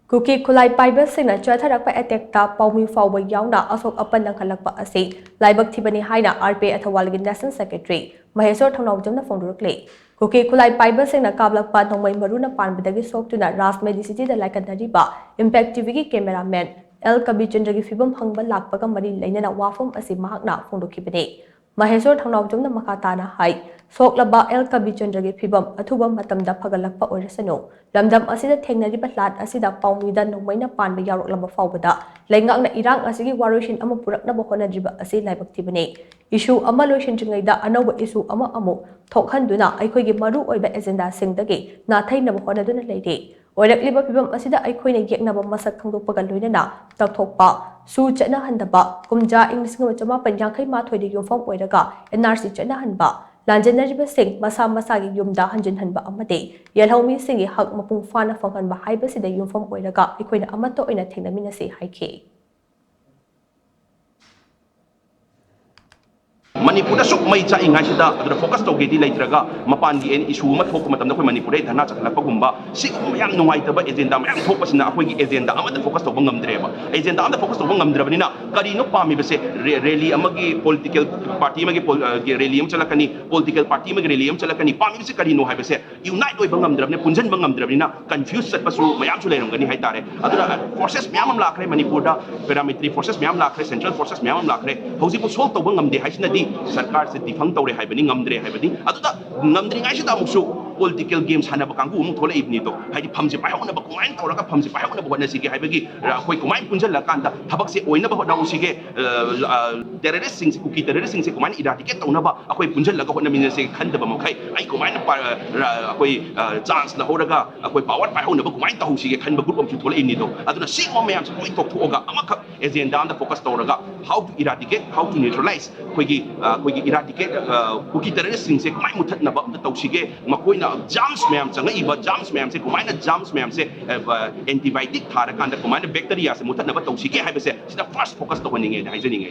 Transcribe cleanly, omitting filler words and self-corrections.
Kuki khutlai paiba singna chatharakpa attack Paomee Phaoba yaona Ashok Apan Nanghallakpa Asi Laibak Thibani haina RPI Athawale National Secretary Maheshwar Thounaojam phongdorakli. Kuki khutlai paiba singna kablakpa nongmai maruna panbadagi soktuna Ras Medicity da laikanariba Impact TV gi cameraman L Kabichandra gi fibam hangba lakpaga mari lainana wafam asi mahakna phongdokibani. Maheshwar Thounaojamna makatana hai soklaba L Kabichandra gi fibam athuba matamda phagalakpa oirasanu lamdam asida thengnariba lat asida Paomee da nongmaina panba yaroklamba faubada laingakna irang asigi waroshin ama puraknaba honadriba Asi Laibak Thibani issue ama loishinjingaida anauba issue ama amu thokhanduna aikhoigi maru oiba agenda singdagi nathainaba honaduna leire oirakliba fibam asida aikhoina yeknaba masak khangdokpaga loinana takthokpa su chana handaba kumja inglisingama chama panjangkhai mathoi yumfam oiraga NRC chana hanba Lanjanariba Singh masa masagi yumda hanjin hanba amade yelhomi singi hak mapung fana fanghanba haibasida yumfam oiraga ikoina amato oina thengnaminase haike Manipuri suk mai cha ingai sida adra focus to gedi laitraga mapan gi en issue ma thok matam da khoi Manipuri dhana chatharakpa gumba si yam nungai ta ba agenda ma yam thok pasina khoi gi agenda amada focus to bangam dreba agenda amada focus to bangam drabani na kari no pami base rally amagi political party magi rally am chalakani political party magi rally am chalakani pami base kari no hai base unite oi bangam drabne punjan bangam drabani na confuse sat pasu mayam chu leram gani hai tare adra forces myam am lakre Manipur da paramilitary forces myam lakre central forces myam am lakre hoji bu sol to bangam de haisina di Sarkar se difang tawre haibani ngamdre haibani aduda ngamdri ngai sida amuksu political games hana bakangku umuk thole ibni to haidi phamje paihona ba kumain tawraga phamje paihona ba hona sige haibagi khoi kumain punjal la kanda thabak se oina ba hona usige terrorist sing se kuki terrorist sing se kumain eradicate tawna ba akhoi punjal la hona min se khanda ba makai ai kumain akhoi chance la horaga akhoi power paihona ba kumain tahu sige khan ba group am chu thole ibni to aduna sing mo mayam se koi tok thoga amakha agenda am da focus tawraga how to eradicate how to neutralize khoi gi eradicate kuki terrorist sing se kumai muthat na ba tawsige makoina germs mayam changa iba germs mayam se kumai na germs mayam se antibiotic thara kanda kumai na bacteria se muthat na ba tawsige haibase sida first focus to honinge haijaninge